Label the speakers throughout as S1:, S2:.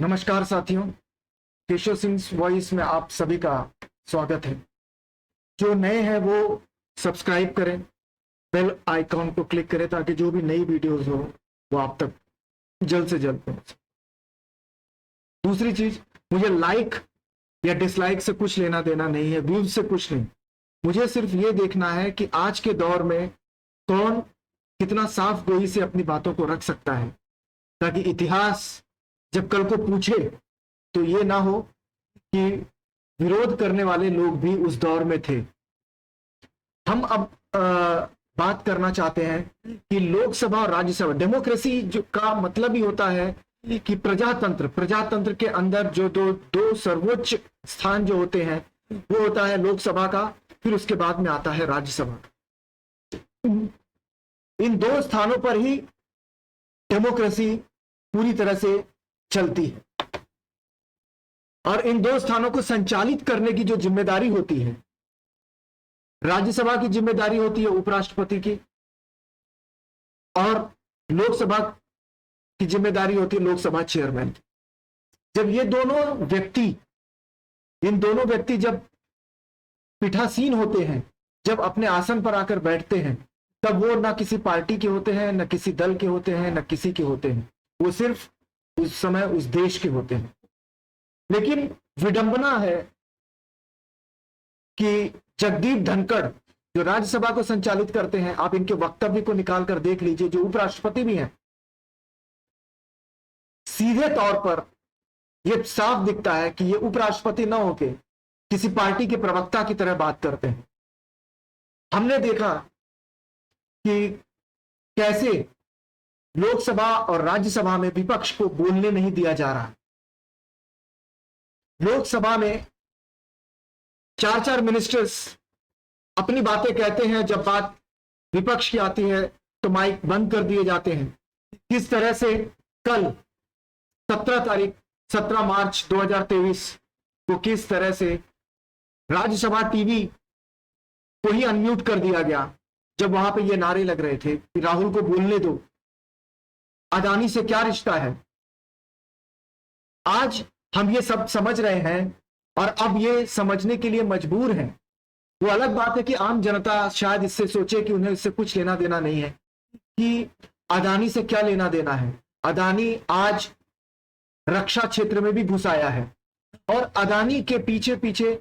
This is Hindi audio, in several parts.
S1: नमस्कार साथियों, केशव सिंह वॉइस में आप सभी का स्वागत है। जो नए हैं वो सब्सक्राइब करें, बेल आइकॉन को क्लिक करें ताकि जो भी नई वीडियोस हो वो आप तक जल्द से जल्द पहुंचे। दूसरी चीज, मुझे लाइक या डिसलाइक से कुछ लेना देना नहीं है, व्यूज से कुछ नहीं। मुझे सिर्फ ये देखना है कि आज के दौर में कौन कितना साफ गोई से अपनी बातों को रख सकता है, ताकि इतिहास जब कल को पूछे तो ये ना हो कि विरोध करने वाले लोग भी उस दौर में थे। हम अब बात करना चाहते हैं कि लोकसभा और राज्यसभा, डेमोक्रेसी जो का मतलब ही होता है कि प्रजातंत्र के अंदर जो दो सर्वोच्च स्थान जो होते हैं वो होता है लोकसभा का, फिर उसके बाद में आता है राज्यसभा। इन दो स्थानों पर ही डेमोक्रेसी पूरी तरह से चलती है और इन दो स्थानों को संचालित करने की जो जिम्मेदारी होती है, राज्यसभा की जिम्मेदारी होती है उपराष्ट्रपति की और लोकसभा की जिम्मेदारी होती है लोकसभा चेयरमैन की। जब इन दोनों व्यक्ति जब पीठासीन होते हैं, जब अपने आसन पर आकर बैठते हैं, तब वो ना किसी पार्टी के होते हैं, न किसी दल के होते हैं, न किसी के होते हैं, वो सिर्फ उस समय उस देश के होते हैं। लेकिन विडंबना है कि जगदीप धनखड़ जो राज्यसभा को संचालित करते हैं, आप इनके वक्तव्य को निकाल कर देख लीजिए, जो उपराष्ट्रपति भी हैं, सीधे तौर पर यह साफ दिखता है कि ये उपराष्ट्रपति ना होके किसी पार्टी के प्रवक्ता की तरह बात करते हैं। हमने देखा कि कैसे लोकसभा और राज्यसभा में विपक्ष को बोलने नहीं दिया जा रहा। लोकसभा में चार मिनिस्टर्स अपनी बातें कहते हैं, जब बात विपक्ष की आती है तो माइक बंद कर दिए जाते हैं। किस तरह से कल 17 मार्च 2023 को किस तरह से राज्यसभा टीवी को ही अनम्यूट कर दिया गया, जब वहां पे ये नारे लग रहे थे कि राहुल को बोलने दो, अदानी से क्या रिश्ता है। आज हम ये सब समझ रहे हैं और अब ये समझने के लिए मजबूर हैं। वो अलग बात है कि आम जनता शायद इससे सोचे कि उन्हें इससे कुछ लेना देना नहीं है, कि अदानी से क्या लेना देना है। अदानी आज रक्षा क्षेत्र में भी घुस आया है और अदानी के पीछे पीछे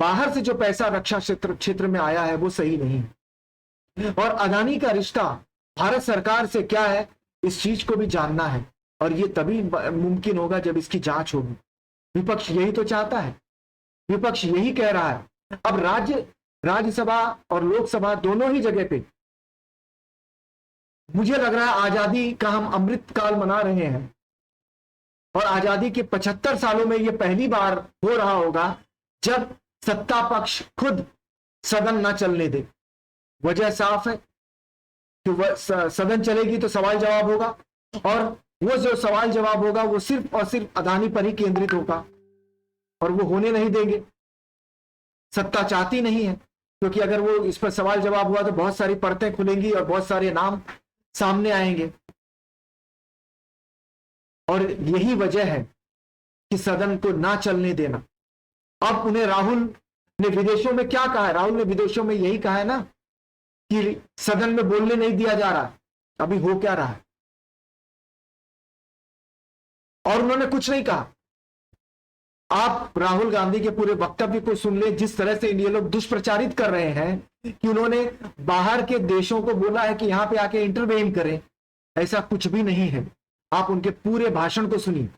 S1: बाहर से जो पैसा रक्षा क्षेत्र में आया है वो सही नहीं है। और अदानी का रिश्ता भारत सरकार से क्या है, इस चीज को भी जानना है और ये तभी मुमकिन होगा जब इसकी जांच होगी। विपक्ष यही तो चाहता है, विपक्ष यही कह रहा है। अब राज्यसभा और लोकसभा दोनों ही जगह पे मुझे लग रहा है आजादी का हम अमृत काल मना रहे हैं और आजादी के 75 सालों में यह पहली बार हो रहा होगा जब सत्ता पक्ष खुद सदन ना चलने दे। वजह साफ है कि सदन चलेगी तो सवाल जवाब होगा और वो जो सवाल जवाब होगा वो सिर्फ और सिर्फ अदानी पर ही केंद्रित होगा और वो होने नहीं देंगे। सत्ता चाहती नहीं है, क्योंकि अगर वो इस पर सवाल जवाब हुआ तो बहुत सारी परतें खुलेंगी और बहुत सारे नाम सामने आएंगे। और यही वजह है कि सदन को ना चलने देना। अब उन्हें राहुल ने विदेशों में क्या कहा है, राहुल ने विदेशों में यही कहा है ना कि सदन में बोलने नहीं दिया जा रहा। अभी हो क्या रहा है, और उन्होंने कुछ नहीं कहा। आप राहुल गांधी के पूरे वक्तव्य को सुन ले, जिस तरह से ये लोग दुष्प्रचारित कर रहे हैं कि उन्होंने बाहर के देशों को बोला है कि यहां पे आके इंटरवेन करें, ऐसा कुछ भी नहीं है। आप उनके पूरे भाषण को सुनिए।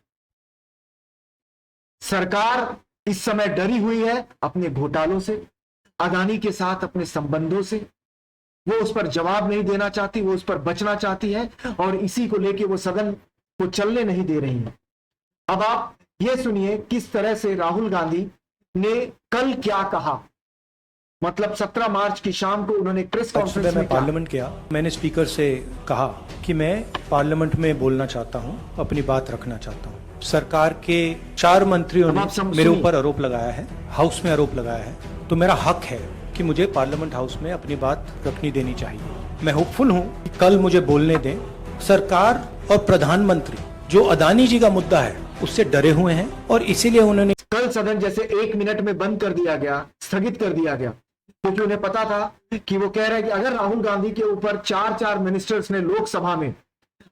S1: सरकार इस समय डरी हुई है अपने घोटालों से, अदानी के साथ अपने संबंधों से। वो उस पर जवाब नहीं देना चाहती, वो उस पर बचना चाहती है और इसी को लेके वो सदन को चलने नहीं दे रही है। अब आप ये सुनिए किस तरह से राहुल गांधी ने कल क्या कहा। मतलब 17 मार्च की शाम को उन्होंने प्रेस कॉन्फ्रेंस में
S2: पार्लियामेंट किया। मैंने स्पीकर से कहा कि मैं पार्लियामेंट में बोलना चाहता हूं, अपनी बात रखना चाहता हूं। सरकार के 4 मंत्रियों ने मेरे ऊपर आरोप लगाया है, हाउस में आरोप लगाया है, तो मेरा हक है कि मुझे पार्लियामेंट हाउस में अपनी बात रखनी देनी चाहिए। मैं होपफुल हूं कि कल मुझे बोलने दें। सरकार और प्रधानमंत्री जो अदानी जी का मुद्दा है उससे डरे हुए हैं और इसीलिए उन्होंने
S1: कल सदन जैसे 1 मिनट में बंद कर दिया गया, स्थगित कर दिया गया, क्योंकि उन्हें पता था कि वो कह रहे हैं कि अगर राहुल गांधी के ऊपर 4 मिनिस्टर्स ने लोकसभा में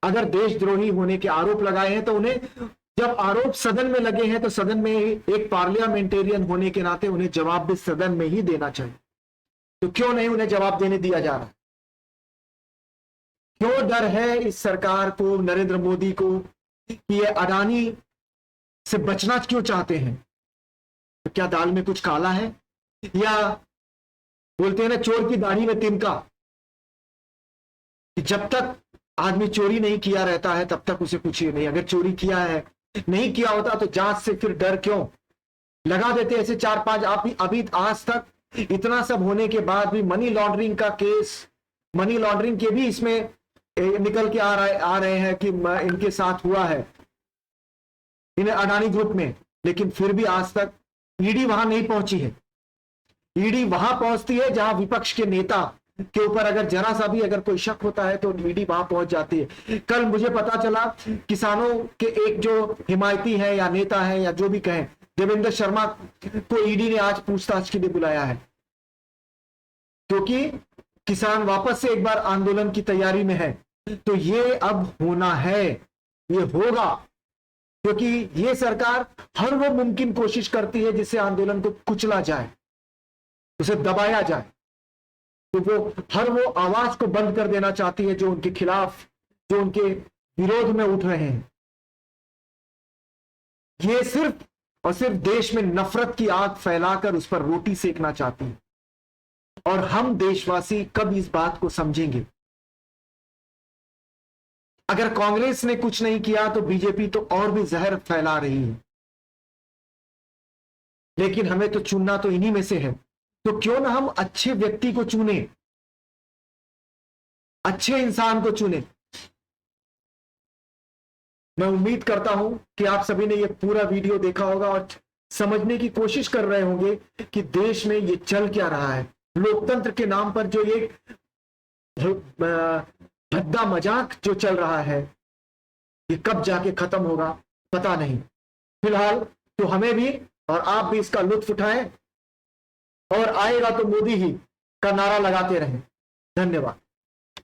S1: अगर देशद्रोही होने के आरोप लगाए हैं, तो उन्हें जब आरोप सदन में लगे हैं तो सदन में एक पार्लियामेंटेरियन होने के नाते उन्हें जवाब भी सदन में ही देना चाहिए। तो क्यों नहीं उन्हें जवाब देने दिया जा रहा? क्यों डर है इस सरकार को, नरेंद्र मोदी को, कि ये अडानी से बचना क्यों चाहते हैं? तो क्या दाल में कुछ काला है, या बोलते हैं ना चोर की दाढ़ी में तिनका, कि जब तक आदमी चोरी नहीं किया रहता है तब तक उसे पूछिए नहीं, अगर चोरी किया है, नहीं किया होता तो जांच से फिर डर क्यों? लगा देते ऐसे 4-5। आप अभी आज तक इतना सब होने के बाद भी मनी लॉन्ड्रिंग का केस, मनी लॉन्ड्रिंग के भी इसमें निकल के आ रहे हैं कि इनके साथ हुआ है, इन्हें अडानी ग्रुप में, लेकिन फिर भी आज तक ईडी वहां नहीं पहुंची है। ईडी वहां पहुंचती है जहां विपक्ष के नेता के ऊपर अगर जरा सा भी अगर कोई शक होता है तो ईडी वहां पहुंच जाती है। कल मुझे पता चला किसानों के एक जो हिमायती है या नेता है या जो भी कहें, देवेंद्र शर्मा को ईडी ने आज पूछताछ के लिए बुलाया है, क्योंकि किसान वापस से एक बार आंदोलन की तैयारी में है। तो ये अब होना है, ये होगा, क्योंकि ये सरकार हर वो मुमकिन कोशिश करती है जिससे आंदोलन को कुचला जाए, उसे दबाया जाए। तो वो हर वो आवाज को बंद कर देना चाहती है जो उनके खिलाफ, जो उनके विरोध में उठ रहे हैं। ये सिर्फ और सिर्फ देश में नफरत की आग फैलाकर उस पर रोटी सेकना चाहती है। और हम देशवासी कब इस बात को समझेंगे? अगर कांग्रेस ने कुछ नहीं किया तो बीजेपी तो और भी जहर फैला रही है, लेकिन हमें तो चुनना तो इन्हीं में से है। तो क्यों ना हम अच्छे व्यक्ति को चुने, अच्छे इंसान को चुने। मैं उम्मीद करता हूं कि आप सभी ने यह पूरा वीडियो देखा होगा और समझने की कोशिश कर रहे होंगे कि देश में यह चल क्या रहा है। लोकतंत्र के नाम पर जो ये भद्दा मजाक जो चल रहा है, ये कब जाके खत्म होगा पता नहीं। फिलहाल तो हमें भी और आप भी इसका लुत्फ उठाएं और आएगा तो मोदी ही का नारा लगाते रहें। धन्यवाद।